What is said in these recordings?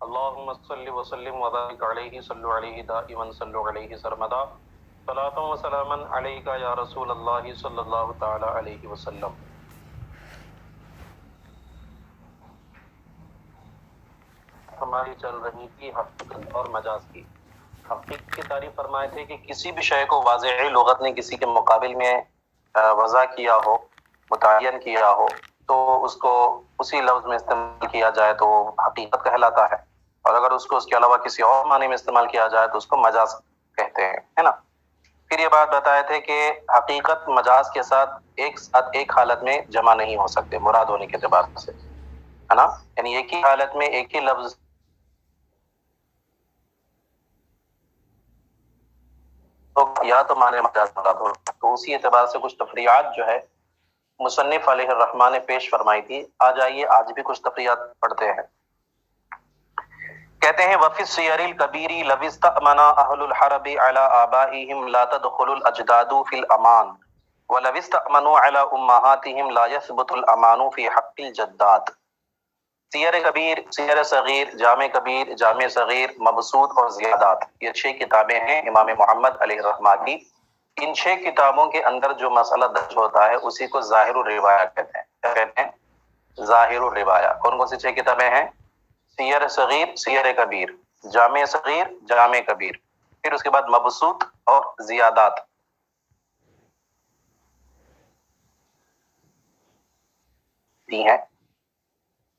اللهم صل وسلم وبارك عليه صلوا عليه دائما صلوا عليه سرمدا صلاة وسلاما عليك يا رسول الله صلی اللہ تعالی علیہ وسلم۔ ہماری چل رہی تھی حقیقت اور مجاز کی۔ حقیقت کی تعریف فرمائے تھے کہ کسی بھی شے کو واضح لغت نے کسی کے مقابل میں وضع کیا ہو، متعین کیا ہو، تو اس کو اسی لفظ میں استعمال کیا جائے تو وہ حقیقت کہلاتا ہے، اور اگر اس کو اس کے علاوہ کسی اور معنی میں استعمال کیا جائے تو اس کو مجاز کہتے ہیں، ہے نا۔ پھر یہ بات بتائے تھے کہ حقیقت مجاز کے ساتھ ایک حالت میں جمع نہیں ہو سکتے مراد ہونے کے اعتبار سے، ہے نا، یعنی ایک ہی حالت میں ایک ہی لفظ یا تو معنی مجاز مراد ہو، تو اسی اعتبار سے کچھ تفریعات جو ہے مصنف علیہ الرحمٰن نے پیش فرمائی تھی۔ آج آئیے آج بھی کچھ تفریعات پڑھتے ہیں۔ کہتے ہیں وفی السیر الکبیر لو استأمن اہل الحرب علی آبائہم لا تدخل الاجداد فی الامان ولو استأمنوا علی امہاتہم لا یثبت الامان فی حق الجدات۔ سیر کبیر، سیر صغیر، جامع کبیر، جامع صغیر، مبسوط اور زیادات، یہ 6 کتابیں ہیں امام محمد علیہ الرحمہ کی۔ ان 6 کتابوں کے اندر جو مسئلہ درج ہوتا ہے اسی کو ظاہر الروایہ کہتے ہیں۔ کیا کہتے ہیں؟ ظاہر الروایہ۔ کون کون سی 6 کتابیں ہیں؟ سیر صغیر، سیر کبیر، جامع صغیر، جامع کبیر، پھر اس کے بعد مبسوط اور زیادات۔ ہیں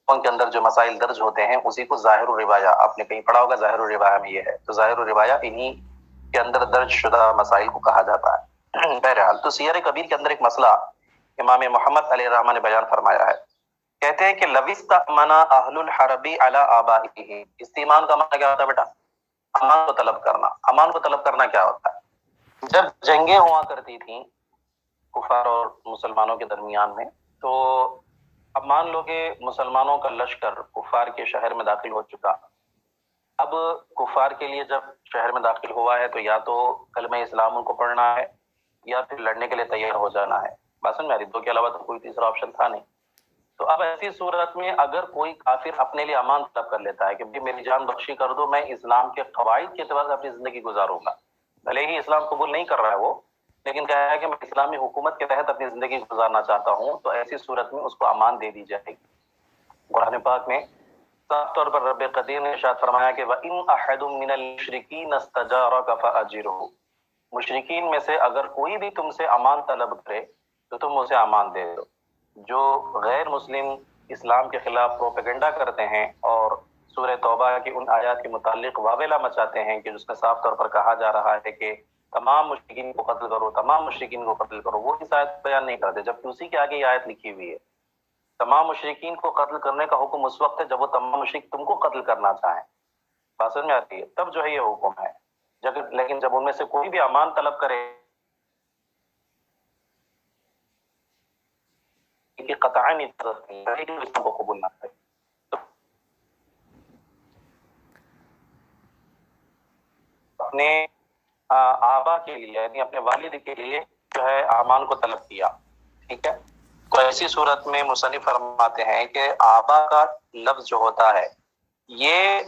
ان کے اندر جو مسائل درج ہوتے ہیں اسی کو ظاہر الروایہ، آپ نے کہیں پڑھا ہوگا ظاہر الروایہ میں یہ ہے، تو ظاہر الروایہ انہی کے اندر درج شدہ مسائل کو کہا جاتا ہے۔ بہرحال تو سیر کبیر کے اندر ایک مسئلہ امام محمد علیہ الرحمہ نے بیان فرمایا ہے۔ کہتے ہیں کہ لو استأمن اہل الحرب علی آبائہم، استیمان کا معنی کیا ہوتا ہے بیٹا؟ امان کو طلب کرنا۔ امان کو طلب کرنا کیا ہوتا ہے؟ جب جنگیں ہوا کرتی تھیں کفار اور مسلمانوں کے درمیان میں، تو اب مان لو کہ مسلمانوں کا لشکر کفار کے شہر میں داخل ہو چکا۔ اب کفار کے لیے جب شہر میں داخل ہوا ہے تو یا تو کلمہ اسلام ان کو پڑھنا ہے یا پھر لڑنے کے لیے تیار ہو جانا ہے۔ بات سمجھ میں آ رہی؟ دو کے علاوہ تو کوئی تیسرا آپشن تھا نہیں۔ تو اب ایسی صورت میں اگر کوئی کافر اپنے لیے امان طلب کر لیتا ہے کہ بھئی میری جان بخشی کر دو، میں اسلام کے قواعد کے اعتبار سے اپنی زندگی گزاروں گا، بھلے ہی اسلام قبول نہیں کر رہا ہے وہ، لیکن کہا ہے کہ میں اسلامی حکومت کے تحت اپنی زندگی گزارنا چاہتا ہوں، تو ایسی صورت میں اس کو امان دے دی جائے گی۔ قرآن پاک میں صاف طور پر رب قدیر نے ارشاد فرمایا کہ وَإِنْ أَحَدٌ مِّنَ الْمُشْرِكِينَ اسْتَجَارَكَ فَأَجِرْهُ، مشرکین میں سے اگر کوئی بھی تم سے امان طلب کرے تو تم اسے امان دے دو۔ جو غیر مسلم اسلام کے خلاف پروپیگنڈا کرتے ہیں اور سورہ توبہ کی ان آیات کے متعلق واویلا مچاتے ہیں کہ جس میں صاف طور پر کہا جا رہا ہے کہ تمام مشرکین کو قتل کرو، تمام مشرکین کو قتل کرو، وہ اس آیت بیان نہیں کرتے، جبکہ اسی کے آگے یہ آیت لکھی ہوئی ہے تمام مشرکین کو قتل کرنے کا حکم اس وقت ہے جب وہ تمام مشرک تم کو قتل کرنا چاہیں۔ بات سمجھ میں آتی ہے؟ تب جو ہے یہ حکم ہے۔ لیکن جب ان میں سے کوئی بھی امان طلب کرے کہ قطعاً اجازت نہیں ہے کہ اس کو قبول نہ کرے، تو اپنے آبا کے لیے یعنی اپنے والد کے لیے جو ہے امان کو طلب کیا، ٹھیک ہے، تو ایسی صورت میں مصنف فرماتے ہیں کہ آبا کا لفظ جو ہوتا ہے یہ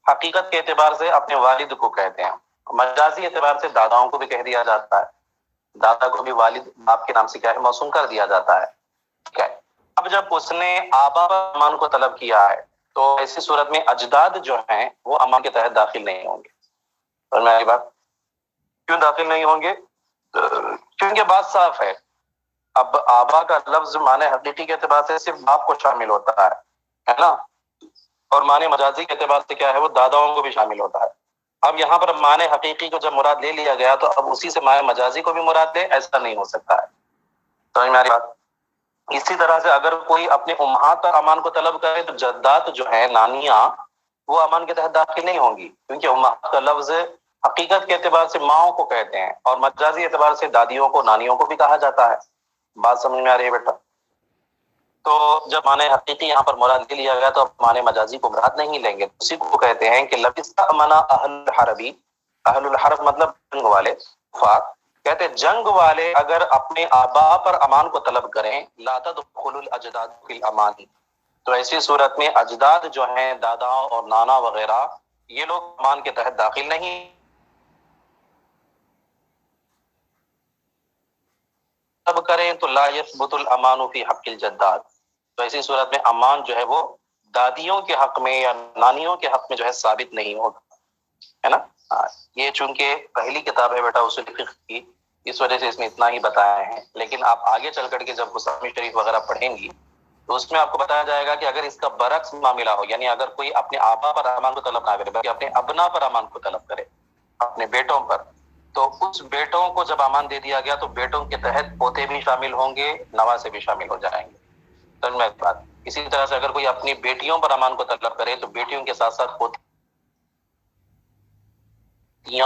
حقیقت کے اعتبار سے اپنے والد کو کہتے ہیں، مجازی اعتبار سے داداؤں کو بھی کہہ دیا جاتا ہے، دادا کو بھی والد باپ کے نام سے کیا ہے موسوم کر دیا جاتا ہے، ٹھیک ہے۔ اب جب اس نے آبا پر امان کو طلب کیا ہے تو ایسی صورت میں اجداد جو ہیں وہ امان کے تحت داخل نہیں ہوں گے۔ اور میری بات کیوں داخل نہیں ہوں گے؟ کیونکہ بات صاف ہے، اب آبا کا لفظ معنی حقیقی کے اعتبار سے صرف باپ کو شامل ہوتا ہے نا، اور معنی مجازی کے اعتبار سے کیا ہے وہ داداؤں کو بھی شامل ہوتا ہے۔ اب یہاں پر معنی حقیقی کو جب مراد لے لیا گیا تو اب اسی سے معنی مجازی کو بھی مراد لے، ایسا نہیں ہو سکتا ہے۔ سمجھ میں آ رہی بات؟ اسی طرح سے اگر کوئی اپنے امہات پر امان کو طلب کرے تو جدات جو ہیں نانیاں وہ امان کے تحت داخل نہیں ہوں گی، کیونکہ امہات کا لفظ حقیقت کے اعتبار سے ماؤں کو کہتے ہیں اور مجازی اعتبار سے دادیوں کو نانیوں کو بھی کہا جاتا ہے۔ بات سمجھ میں آ رہی ہے بیٹا؟ تو جب معنی حقیقی یہاں پر مراد لے لیا گیا تو اب معنی مجازی کو مراد نہیں لیں گے، اسی کو کہتے ہیں کہ لو استأمن اہل الحرب، اہل الحرب مطلب جنگ والے کفار، کہتے ہیں جنگ والے اگر اپنے آبا پر امان کو طلب کریں لا تدخل الاجداد فی الامان، تو ایسی صورت میں اجداد جو ہیں، دادا اور نانا وغیرہ، یہ لوگ امان کے تحت داخل نہیں سب کریں تو لا یثبت الامان فی حق الجداد، تو ایسی صورت میں امان جو ہے وہ دادیوں کے حق میں یا نانیوں کے حق میں جو ہے ثابت نہیں ہوگا، ہے نا۔ یہ چونکہ پہلی کتاب ہے بیٹا اصول فقہ کی، اس وجہ سے اس میں اتنا ہی بتایا ہے، لیکن آپ آگے چل کر کے جب مسلم شریف وغیرہ پڑھیں گی تو اس میں آپ کو بتایا جائے گا کہ اگر اس کا برعکس معاملہ ہو، یعنی اگر کوئی اپنے آبا پر امان کو طلب نہ کرے بلکہ اپنے ابنا پر امان کو طلب کرے، اپنے بیٹوں پر، تو اس بیٹوں کو جب امان دے دیا گیا تو بیٹوں کے تحت پوتے بھی شامل ہوں گے، نواسے بھی شامل ہو جائیں گے، سمجھ میں بات۔ اسی طرح سے اگر کوئی اپنی بیٹیوں پر امان کو طلب کرے تو بیٹیوں کے ساتھ ساتھ پوتیاں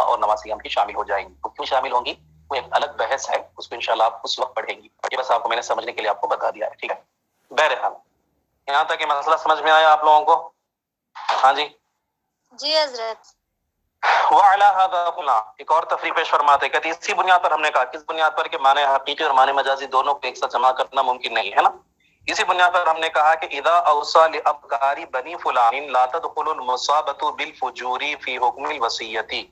اور نواسیاں بھی شامل ہو جائیں گی، وہ کیوں شامل ہوں گی وہ ایک الگ بحث ہے، اس کو انشاءاللہ آپ اس وقت پڑھیں گی، یہ بس آپ کو میں نے سمجھنے کے لیے آپ کو بتا دیا ہے، ٹھیک ہے۔ بہرحال یہاں تک یہ مسئلہ سمجھ میں آیا آپ لوگوں کو؟ ہاں جی جی حضرت۔ وَعَلَى هَذَا قُلْنَا، ایک اور تفریح پیش فرماتے کہتے اسی بنیاد پر ہم نے کہا، کس بنیاد پر کہ معنی حقیقی اور معنی مجازی دونوں کو ایک ساتھ جمع کرنا ممکن نہیں ہے نا، اسی بنیاد پر ہم نے کہا کہ اذا اوصى لأبکار بنی فلان لا تدخل المصابة بالفجور فی حکم الوصیتی،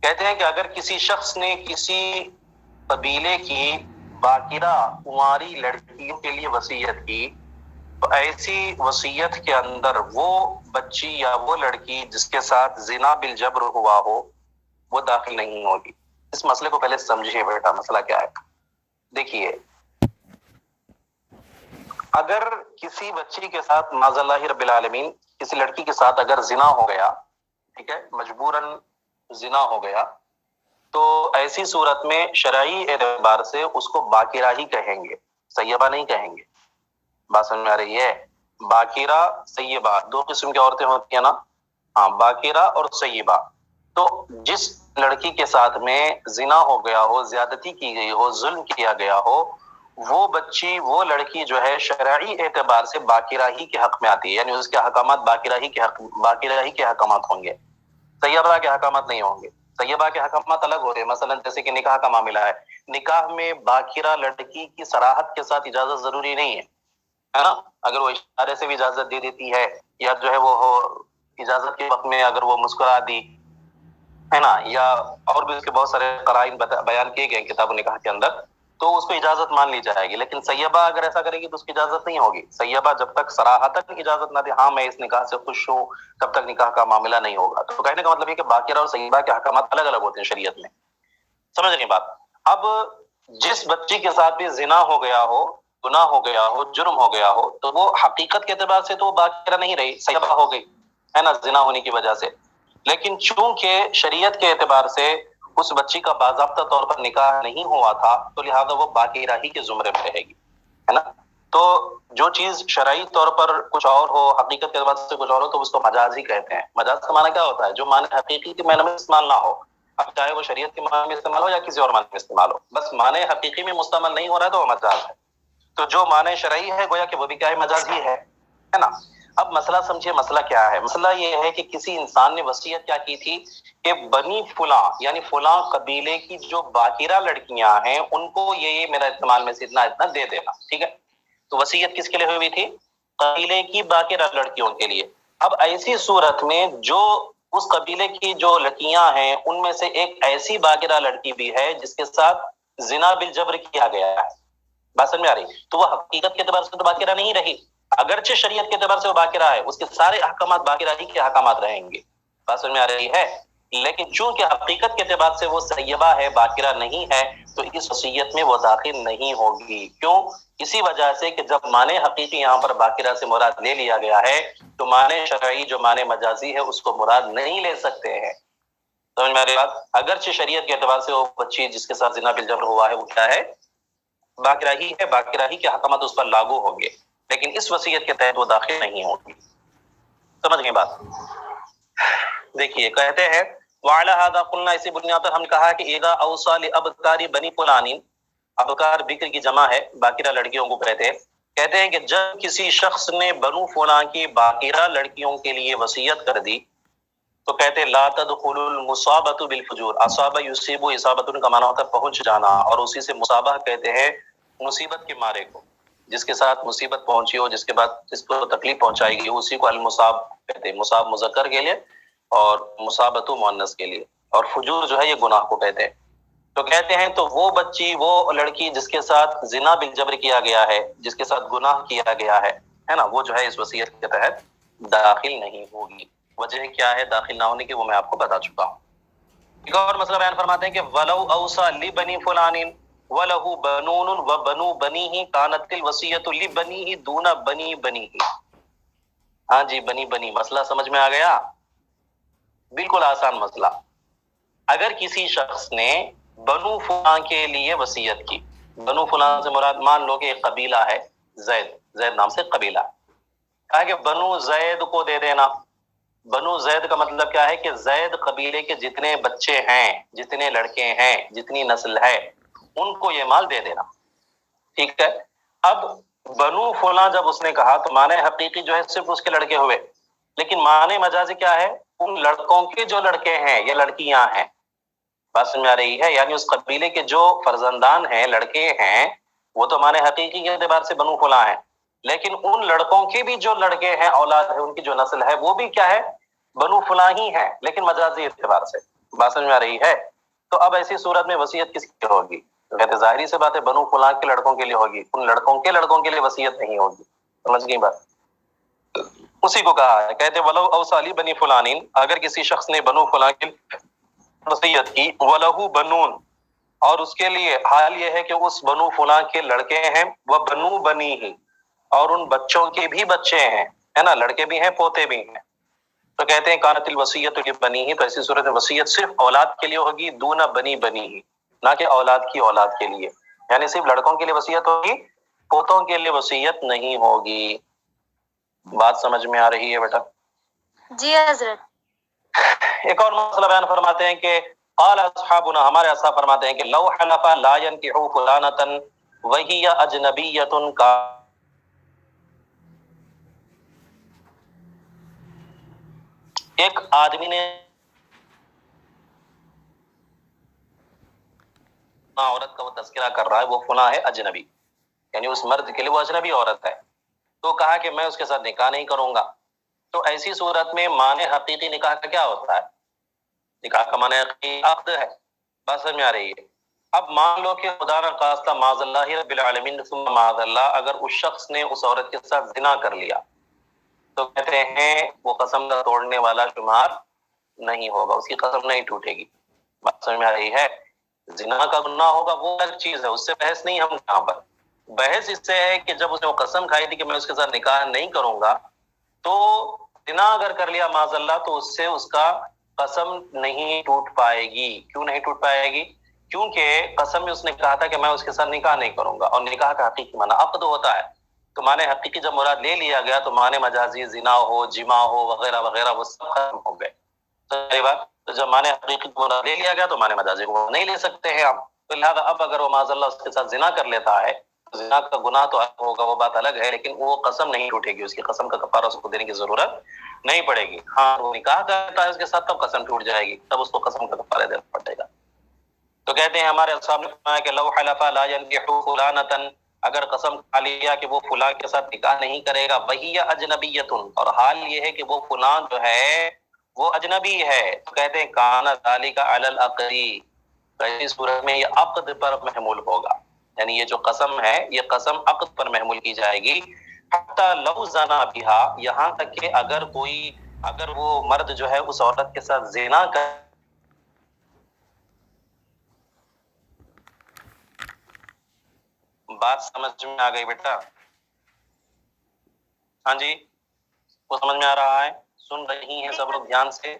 کہتے ہیں کہ اگر کسی شخص نے کسی قبیلے کی باقرہ کنواری لڑکیوں کے لیے وصیت کی تو ایسی وصیت کے اندر وہ بچی یا وہ لڑکی جس کے ساتھ زنا بالجبر ہوا ہو وہ داخل نہیں ہوگی۔ اس مسئلے کو پہلے سمجھیے بیٹا، مسئلہ کیا ہے۔ دیکھیے، اگر کسی بچی کے ساتھ معاذ اللہ رب العالمین کسی لڑکی کے ساتھ اگر زنا ہو گیا، ٹھیک ہے، مجبوراً زنا ہو گیا، تو ایسی صورت میں شرعی اعتبار سے اس کو باقرہ ہی کہیں گے، سیبہ نہیں کہیں گے۔ بات سمجھ میں آ رہی ہے؟ باقرہ، سیبہ، دو قسم کی عورتیں ہوتی ہیں نا، ہاں، باقرہ اور سیبہ۔ تو جس لڑکی کے ساتھ میں زنا ہو گیا ہو، زیادتی کی گئی ہو، ظلم کیا گیا ہو، وہ بچی، وہ لڑکی جو ہے شرعی اعتبار سے باقرہ ہی کے حق میں آتی ہے، یعنی اس کے احکامات باقرہ ہی کے احکامات ہوں گے، سیبہ کے احکامات نہیں ہوں گے۔ سیبہ کے احکامات الگ ہو رہے ہیں، مثلا جیسے کہ نکاح کا معاملہ ہے، نکاح میں باقرہ لڑکی کی صراحت کے ساتھ اجازت ضروری نہیں ہے نا، اگر وہ اشارے سے بھی اجازت دے دیتی ہے یا جو ہے وہ اجازت کے وقت میں اگر وہ مسکرا دی ہے نا، یا اور بھی اس کے بہت سارے قرائن بیان کیے گئے کتاب و نکاح کے اندر، تو اس کو اجازت مان لی جائے گی، لیکن سیبہ اگر ایسا کرے گی تو اس کی اجازت نہیں ہوگی۔ سیبہ جب تک صراحتاً اجازت نہ دے ہاں میں اس نکاح سے خوش ہوں، تب تک نکاح کا معاملہ نہیں ہوگا۔ تو کہنے کا مطلب یہ کہ باقرہ اور سیبہ کے احکامات الگ الگ ہوتے ہیں شریعت میں، سمجھ رہی بات۔ اب جس بچی کے ساتھ بھی زنا ہو گیا ہو، گناہ ہو گیا ہو، جرم ہو گیا ہو، تو وہ حقیقت کے اعتبار سے تو وہ باقرہ نہیں رہی، سیبہ ہو گئی ہے نا، زنا ہونے کی وجہ سے، لیکن چونکہ شریعت کے اعتبار سے اس بچی کا باضابطہ طور پر نکاح نہیں ہوا تھا تو لہذا وہ باقرہ ہی کے زمرے میں رہے گی، ہے نا۔ تو جو چیز شرعی طور پر کچھ اور ہو، حقیقت کے اعتبار سے کچھ اور ہو، تو اس کو مجاز ہی کہتے ہیں۔ مجاز کا معنی کیا ہوتا ہے؟ جو معنی حقیقی کے معنی میں استعمال نہ ہو، اب چاہے وہ شریعت کے معنی میں استعمال ہو یا کسی اور معنی میں استعمال ہو، بس معنی حقیقی میں مستعمل نہیں ہو رہا ہے تو وہ مجاز ہے۔ تو جو معنی شرعی ہے گویا کہ وہ بھی کیا ہے، مجاز ہی ہے نا۔ اب مسئلہ سمجھیے، مسئلہ کیا ہے؟ مسئلہ یہ ہے کہ کسی انسان نے وصیت کیا کی تھی کہ بنی فلاں یعنی فلاں قبیلے کی جو باقرہ لڑکیاں ہیں ان کو یہ میرا استعمال میں سے اتنا اتنا دے دینا، ٹھیک ہے۔ تو وصیت کس کے لیے ہوئی تھی؟ قبیلے کی باقرہ لڑکیوں کے لیے۔ اب ایسی صورت میں جو اس قبیلے کی جو لڑکیاں ہیں ان میں سے ایک ایسی باقرہ لڑکی بھی ہے جس کے ساتھ زنا بالجبر کیا گیا ہے، بات سمجھ میں آ رہی؟ تو وہ حقیقت کے اعتبار سے تو باقرہ نہیں رہی، اگرچہ شریعت کے اعتبار سے وہ باقرہ ہے، اس کے سارے احکامات باقرہ ہی کے احکامات رہیں گے، بات سمجھ میں آ رہی ہے۔ لیکن چونکہ حقیقت کے اعتبار سے وہ سیبہ ہے، باقرہ نہیں ہے، تو اس وصیت میں وہ داخل نہیں ہوگی۔ کیوں؟ اسی وجہ سے کہ جب معنی حقیقی یہاں پر باقرہ سے مراد لے لیا گیا ہے تو معنی شرعی جو معنی مجازی ہے اس کو مراد نہیں لے سکتے ہیں، سمجھ میں آ رہی بات۔ اگرچہ شریعت کے اعتبار سے وہ بچی جس کے ساتھ زنا بالجبر ہوا ہے وہ کیا ہے، باقرہ ہی ہے، باقرہ ہی کے حکامات اس پر لاگو ہوں گے، لیکن اس وصیت کے تحت وہ داخل نہیں ہوگی، سمجھ گئے بات۔ دیکھیے کہتے ہیں وَعَلَى هَذَا قُلْنَا، اسی بنیاد پر ہم کہا کہ اذا اوصى لأبکار بنی فلان، ابکار بکر کی جمع ہے، باقرہ لڑکیوں کو کہتے ہیں کہ جب کسی شخص نے بنو فلاں کی باقرہ لڑکیوں کے لیے وصیت کر دی تو کہتے ہیں لا تدخل المصابۃ بالفجور، اصاب یصیب اصابۃ کا معنی ہوتا ہے پہنچ جانا، اور اسی سے مصابہ کہتے ہیں مصیبت کے مارے کو، جس کے ساتھ مصیبت پہنچی ہو، جس کے بعد جس کو تکلیف پہنچائی گئی، اسی کو المصاب کہتے ہیں، مصاب مذکر کے لیے اور مصابت مؤنث کے لیے، اور فجور جو ہے یہ گناہ کو کہتے ہیں۔ تو کہتے ہیں تو وہ بچی، وہ لڑکی جس کے ساتھ زنا بالجبر کیا گیا ہے، جس کے ساتھ گناہ کیا گیا ہے نا، وہ جو ہے اس وصیت کے تحت داخل نہیں ہوگی۔ وجہ کیا ہے داخل نہ ہونے کی، وہ میں آپ کو بتا چکا ہوں۔ ایک اور مسئلہ بیان فرماتے ہیں کہ وَلَوْ أَوْصَى لِبَنِي فُلَانٍ وَلَهُ بَنُونٌ وَبَنُو بَنِيهِ كَانَتِ الْوَصِيَّةُ لِبَنِيهِ دُونَ بَنِي بَنِيهِ۔ ہاں جی، بنی بنی مسئلہ سمجھ میں آ گیا؟ بالکل آسان مسئلہ۔ اگر کسی شخص نے بنو فلاں کے لیے وصیت کی، بنو فلاں سے مراد مان لو کہ ایک قبیلہ ہے، زید نام سے قبیلہ، کہا کہ بنو زید کو دے دینا۔ بنو زید کا مطلب کیا ہے کہ زید قبیلے کے جتنے بچے ہیں، جتنے لڑکے ہیں، جتنی نسل ہے، ان کو یہ مال دے دینا، ٹھیک ہے۔ اب بنو فلاں جب اس نے کہا تو معنی حقیقی جو ہے صرف اس کے لڑکے ہوئے، لیکن معنی مجازی کیا ہے؟ ان لڑکوں کے جو لڑکے ہیں یا لڑکیاں ہیں، بات سمجھ میں آ رہی ہے؟ یعنی اس قبیلے کے جو فرزندان ہیں، لڑکے ہیں، وہ تو معنی حقیقی کے اعتبار سے بنو فلاں ہیں، لیکن ان لڑکوں کے بھی جو لڑکے ہیں، اولاد ہے، ان کی جو نسل ہے، وہ بھی کیا ہے؟ بنو فلاں ہی ہے، لیکن مجازی اعتبار سے۔ بات سمجھ میں آ رہی ہے؟ تو اب ایسی صورت میں وصیت کس کی ہوگی؟ تو کہتے ظاہری سے بات ہے بنو فلاں کے لڑکوں کے لیے ہوگی، ان لڑکوں کے لیے وصیت نہیں ہوگی۔ سمجھ گئی بات؟ اسی کو کہا ہے، کہتے ولو اوصالی بنی فلانین، اگر کسی شخص نے بنو فلاں کی وصیت کی، وَلَهُ بنون، اور اس کے لیے حال یہ ہے کہ اس بنو فلاں کے لڑکے ہیں، وہ بنو بنی ہی، اور ان بچوں کے بھی بچے ہیں، ہے نا، لڑکے بھی ہیں، پوتے بھی ہیں، تو کہتے ہیں کانت الوصیۃ لبنی ہی، تو ایسی صورت میں وصیت صرف اولاد کے لیے ہوگی، دون بنی بنی ہی، نہ کہ اولاد کی اولاد کے لیے، یعنی صرف لڑکوں کے لیے وصیت ہوگی، پوتوں کے لیے وصیت نہیں ہوگی۔ بات سمجھ میں آ رہی ہے بیٹا؟ جی حضرت۔ ایک اور مسئلہ بیان فرماتے ہیں کہ قال اصحابنا، ہمارے اصحاب فرماتے ہیں کہ لو حلف لا ينكح فلانة وهي اجنبیۃ کا، ایک آدمی نے عورت کا وہ تذکرہ کر رہا ہے، وہ فلاں ہے اجنبی، یعنی اس مرد کے لیے وہ اجنبی عورت ہے، تو کہا کہ میں اس کے ساتھ نکاح نہیں کروں گا، تو ایسی صورت میں معنی حقیقی نکاح کا کیا ہوتا ہے؟ نکاح کا معنی حقیقی عقد ہے۔ بات سمجھ میں آ رہی ہے؟ اب مان لو کہ خدا نخواستہ معاذ اللہ رب العالمین ثم معاذ اللہ، اگر اس شخص نے اس عورت کے ساتھ زنا کر لیا، تو کہتے ہیں وہ قسم کا توڑنے والا شمار نہیں ہوگا، اس کی قسم نہیں ٹوٹے گی۔ بات سمجھ میں آ رہی ہے؟ زنا کا گناہ ہوگا وہ الگ چیز ہے، اس سے بحث نہیں ہم یہاں پر، بحث اس سے ہے کہ جب اس نے وہ قسم کھائی تھی کہ میں اس کے ساتھ نکاح نہیں کروں گا، تو زنا اگر کر لیا معاذ اللہ، تو اس سے اس کا قسم نہیں ٹوٹ پائے گی۔ کیوں نہیں ٹوٹ پائے گی؟ کیونکہ قسم میں اس نے کہا تھا کہ میں اس کے ساتھ نکاح نہیں کروں گا، اور نکاح کا حقیقی معنی عقد ہوتا ہے، تو معنی حقیقی جب مراد لے لیا گیا تو معنی مجازی زنا ہو، جمع ہو، وغیرہ وغیرہ، وہ سب ختم ہو گئے۔ صحیح بات؟ تو جب معنی حقیقی مراد لے لیا گیا تو معنی مجازی کو نہیں لے سکتے ہیں آپ، تو لہٰذا اب اگر وہ معاذ اللہ اس کے ساتھ زنا کر لیتا ہے، زنا کا گناہ تو الگ ہوگا، وہ بات الگ ہے، لیکن وہ قسم نہیں ٹوٹے گی، اس کی قسم کا کفارہ اس کو دینے کی ضرورت نہیں پڑے گی۔ ہاں، وہ نکاح کرتا ہے اس کے ساتھ تب قسم ٹوٹ جائے گی، تب اس کو قسم کا کفارہ دینا پڑے گا۔ تو کہتے ہیں ہمارے اصحاب نے فرمایا کہ لو حلف لا ينكح فلانة، اگر قسم کھا لیا کہ وہ فلاں کے ساتھ نکاح نہیں کرے گا، وہی اجنبیۃ، اور حال یہ ہے کہ وہ فلاں جو ہے وہ اجنبی ہے، تو کہتے ہیں کان ذلک علی العقری، ایسی صورت میں یہ عقد پر محمول ہوگا، یعنی یہ جو قسم ہے یہ قسم عقد پر محمول کی جائے گی۔ حتی لو زنا بہا، یہاں تک کہ اگر وہ مرد جو ہے اس عورت کے ساتھ زنا کر، بات سمجھ میں آ گئی بیٹا؟ ہاں جی، وہ سمجھ میں آ رہا ہے؟ سن رہی ہیں سب لوگ دھیان سے؟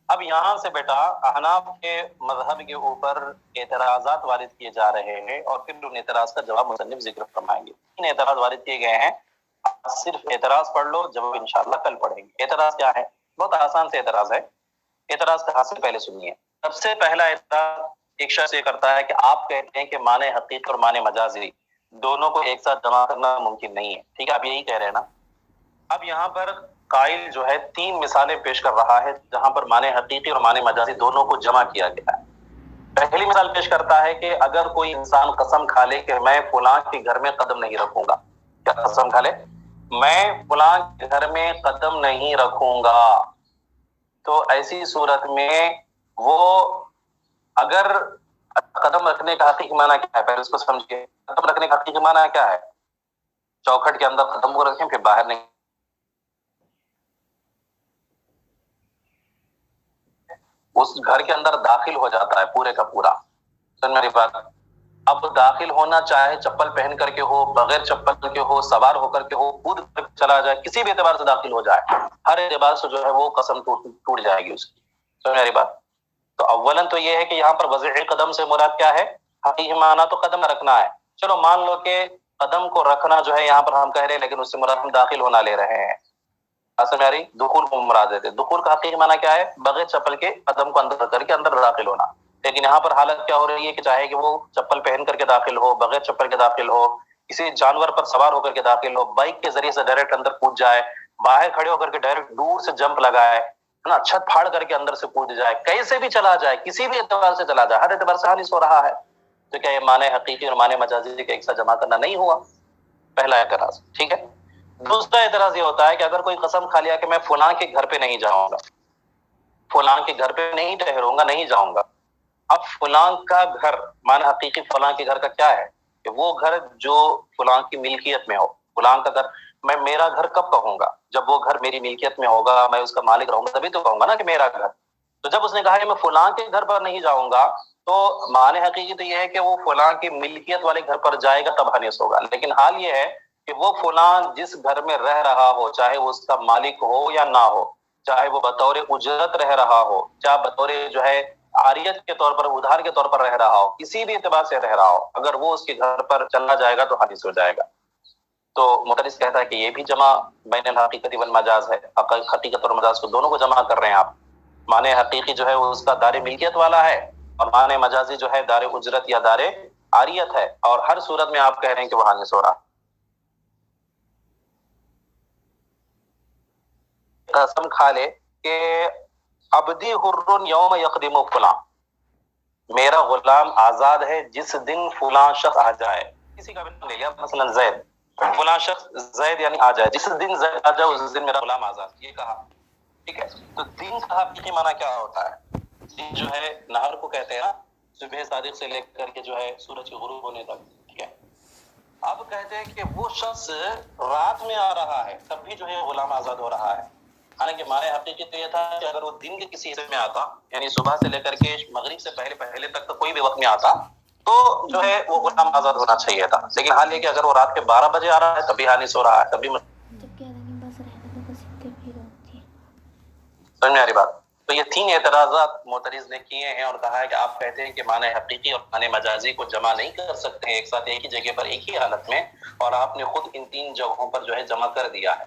اب یہاں سے بیٹا احناف کے مذہب کے اوپر اعتراضات وارد کیے جا رہے ہیں، اور پھر ان اعتراض کا جواب مصنف ذکر فرمائیں گے۔ تین اعتراض وارد کیے گئے ہیں، صرف اعتراض پڑھ لو، جواب انشاءاللہ کل پڑھیں گے۔ اعتراض کیا ہے؟ بہت آسان سے اعتراض ہے۔ اعتراض کہاں سے پہلے سنیے۔ سب سے پہلا اعتراض ایک شخص یہ کرتا ہے کہ آپ کہتے ہیں کہ معنی حقیقی اور معنی مجازی دونوں کو ایک ساتھ جمع کرنا ممکن نہیں ہے، ٹھیک ہے، آپ یہی کہہ رہے ہیں نا؟ اب یہاں پر قائل جو ہے تین مثالیں پیش کر رہا ہے جہاں پر معنی حقیقی اور معنی مجازی دونوں کو جمع کیا گیا ہے۔ پہلی مثال پیش کرتا ہے کہ اگر کوئی انسان قسم کھا لے کہ میں فلاں کے گھر میں قدم نہیں رکھوں گا، کیا قسم کھا لے میں فلاں کے گھر میں قدم نہیں رکھوں گا، تو ایسی صورت میں وہ اگر قدم رکھنے کا حقیقی معنی کیا ہے، پہلے اس کو سمجھیے. قدم رکھنے کا حقیقی معنی کیا ہے؟ چوکھٹ کے اندر قدم کو رکھیں، پھر باہر نہیں، اس گھر کے اندر داخل ہو جاتا ہے پورے کا پورا. سن میری بات. اب داخل ہونا چاہے چپل پہن کر کے ہو، بغیر چپل کے ہو، سوار ہو کر کے ہو، کود کر چلا جائے، کسی بھی اعتبار سے داخل ہو جائے، ہر اعتبار سے جو ہے وہ قسم ٹوٹ جائے گی اس کی. سن میری بات. تو اولاً تو یہ ہے کہ یہاں پر وضع قدم سے مراد کیا ہے؟ حقیقی معنی تو قدم رکھنا ہے. چلو مان لو کہ قدم کو رکھنا جو ہے یہاں پر ہم کہہ رہے ہیں، لیکن اس سے مراد ہم داخل ہونا لے رہے ہیں. اصل میں دخول کو مراد دیتے. دخول کا حقیقی معنی کیا ہے؟ بغیر چپل کے قدم کو اندر کر کے اندر داخل ہونا. لیکن یہاں پر حالت کیا ہو رہی ہے کہ چاہے کہ وہ چپل پہن کر کے داخل ہو، بغیر چپل کے داخل ہو، کسی جانور پر سوار ہو کر کے داخل ہو، بائک کے ذریعے سے ڈائریکٹ اندر کود جائے، باہر کھڑے ہو کر کے ڈائریکٹ دور سے جمپ لگائے نا، چھت پھاڑ کر کے اندر سے کود جائے، کیسے بھی چلا جائے، کسی بھی اعتبار سے چلا جائے، ہر اعتبار سے حادث ہو رہا ہے. تو کیا یہ معنی حقیقی اور معنی مجازی کا ایک ساتھ جمع کرنا نہیں ہوا؟ پہلا اعتراض. ٹھیک ہے. دوسرا اعتراض یہ ہوتا ہے کہ اگر کوئی قسم کھا لیا کہ میں فلاں کے گھر پہ نہیں جاؤں گا، فلاں کے گھر پہ نہیں ٹھہروں گا، نہیں جاؤں گا. اب فلاں کا گھر معنی حقیقی فلاں کے گھر کا کیا ہے؟ کہ وہ گھر جو فلاں کی ملکیت میں ہو. فلاں کا گھر میں میرا گھر کب کہوں گا؟ جب وہ گھر میری ملکیت میں ہوگا، میں اس کا مالک رہوں گا، تبھی تو کہوں گا نا کہ میرا گھر. تو جب اس نے کہا کہ میں فلاں کے گھر پر نہیں جاؤں گا، تو معنی حقیقی تو یہ ہے کہ وہ فلاں کی ملکیت والے گھر پر جائے گا تب حانث ہوگا. لیکن حال یہ ہے کہ وہ فلاں جس گھر میں رہ رہا ہو، چاہے وہ اس کا مالک ہو یا نہ ہو، چاہے وہ بطور اجرت رہ رہا ہو، چاہے بطور جو ہے عاریت کے طور پر، ادھار کے طور پر رہ رہا ہو، کسی بھی اعتبار سے رہ رہا ہو، اگر وہ اس کے گھر پر چلا جائے گا تو حادث ہو جائے گا. تو مدرس کہتا ہے کہ یہ بھی جمع بین الحقیقت والمجاز ہے. حقیقت اور مجاز کو دونوں کو جمع کر رہے ہیں آپ. معنی حقیقی جو ہے وہ اس کا دار ملکیت والا ہے، اور معنی مجازی جو ہے دار اجرت یا دار عاریت ہے، اور ہر صورت میں آپ کہہ رہے ہیں کہ وہ حادث ہو رہا. قسم کھا لے کہ عبدی حر یوم یقدم فلاں، میرا غلام آزاد ہے جس دن فلاں شخص آ جائے. کسی کا بھی نام لے لیا، مثلا زید، فلاں شخص زید یعنی آ جائے، جس دن زید آ جائے اس دن میرا غلام آزاد. یہ کہا. ٹھیک ہے. تو دن کا حقیقی معنی کیا ہوتا ہے؟ دن جو ہے نہار کو کہتے ہیں نا، صبح صادق سے لے کر کے جو ہے سورج کے غروب ہونے تک. ٹھیک ہے. اب کہتے ہیں کہ وہ شخص رات میں آ رہا ہے تب بھی جو ہے غلام آزاد ہو رہا ہے. حالانکہ معنی حقیقی تو یہ تھا کہ اگر وہ دن کے کسی حصے میں آتا، یعنی صبح سے لے کر کے مغرب سے پہلے تک تو کوئی بھی وقت میں آتا تو جو ہے وہ غلام آزاد ہونا چاہیے تھا. لیکن حال یہ کہ اگر وہ رات کے 12 بجے آ رہا ہے تبھی حادث ہو رہا ہے، تبھی سمجھ میں آ رہی بات. تو یہ 3 اعتراضات معترض نے کیے ہیں، اور کہا ہے کہ آپ کہتے ہیں کہ معنی حقیقی اور معنی مجازی کو جمع نہیں کر سکتے ایک ساتھ ایک ہی جگہ پر ایک ہی حالت میں، اور آپ نے خود ان 3 جگہوں پر جو ہے جمع کر دیا ہے.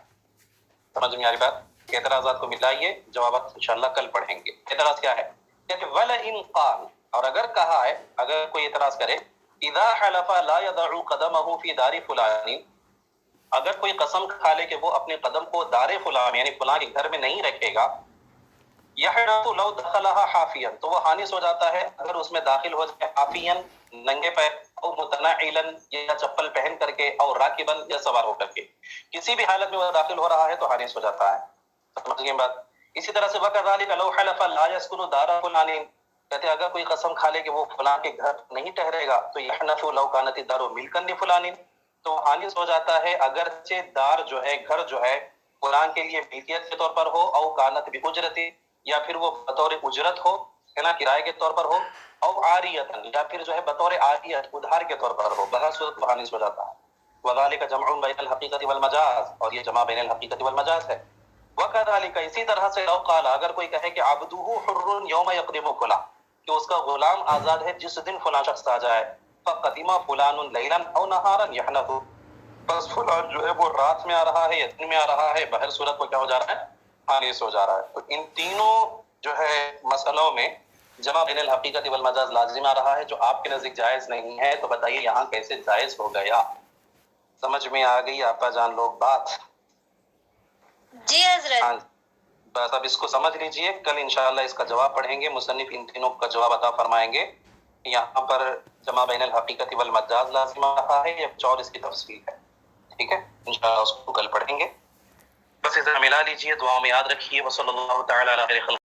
سمجھ میں آ رہی بات. اعتراضات کو ملائیے، جوابات انشاءاللہ کل پڑھیں گے. اعتراض کیا ہے کہ وَلَئِنْ قَالَ، اور اگر کہا ہے، اگر کوئی اعتراض کرے، اِذَا حَلَفَ لَا يَضَعُ قَدَمَهُ فِي دَارِ فُلَانٍ، اگر کوئی قسم کھا لے کہ وہ اپنے قدم کو دار فلاں یعنی فلاں کے گھر میں نہیں رکھے گا، يَحْرَةُ لَوْ دَخَلَهَا حَافِيًا، تو وہ حانث ہو جاتا ہے اگر اس میں داخل ہو جائے حافیاً ننگے پیر، او متنعلاً یا چپل پہن کر کے، اور راکباً یا سوار ہو کر کے، کسی بھی حالت میں وہ داخل ہو رہا ہے تو حانث ہو جاتا ہے. سمجھ گئے بات. اسی طرح سے وَكَذَلِكَ لَوْ حَلَفَ لَا يَسْكُنُ دَارَ فُلَانٍ، کہتے ہیں اگر کوئی قسم کھا لے کہ وہ فلاں کے گھر نہیں ٹھہرے گا تو يَحْنَثُ لَوْ كَانَتِ الدَّارُ مِلْكًا لِفُلَانٍ، تو حانث ہو جاتا ہے اگرچہ دار جو ہے، گھر جو ہے فلاں کے لیے ملکیت کے طور پر ہو، او کانت بِأُجْرَتِ، یا پھر وہ بطور اجرت ہو، ہے نا، کرائے کے طور پر ہو، او عاریتاً، یا پھر جو ہے بطور عاریت ادھار کے طور پر ہو، بہر صورت وہ حانث ہو جاتا ہے. وَذَلِكَ جَمْعٌ بَيْنَ الْحَقِيقَةِ وَالْمَجَازِ، اور یہ جمع بین الحقیقت والمجاز ہے. وَكَذَلِكَ، اسی طرح سے لو قال، اگر کوئی کہے کہ عبدہ حر یوم یقدم فلاں، کہ اس کا غلام آزاد ہے جس دن فلاں شخص آ جائے، فقدم فلان لیلا او نہارا یحنث، بس فلان جو ہے وہ رات میں آ رہا ہے یا دن میں آ رہا ہے، بہر صورت وہ کیا ہو جا رہا ہے؟ حانث ہو جا رہا ہے. تو ان تینوں جو ہے مسئلوں میں جمع بین الحقیقت والمجاز لازم آ رہا ہے، جو آپ کے نزدیک جائز نہیں ہے. تو بتائیے یہاں کیسے جائز ہو گیا؟ سمجھ میں آ گئی آپا جان لوگ بات؟ جی حضرت. ہاں، بس اب اس کو سمجھ لیجئے، کل انشاءاللہ اس کا جواب پڑھیں گے. مصنف ان تینوں کا جواب عطا فرمائیں گے. یہاں پر جمع بین الحقیقت والمجاز لازم رہا ہے یا کچھ اور اس کی تفصیل ہے؟ ٹھیک ہے، انشاءاللہ اس کو کل پڑھیں گے. بس ادھر ملا لیجیے، دعاؤں میں یاد رکھیے. وصلی اللہ تعالی علی خیر خلق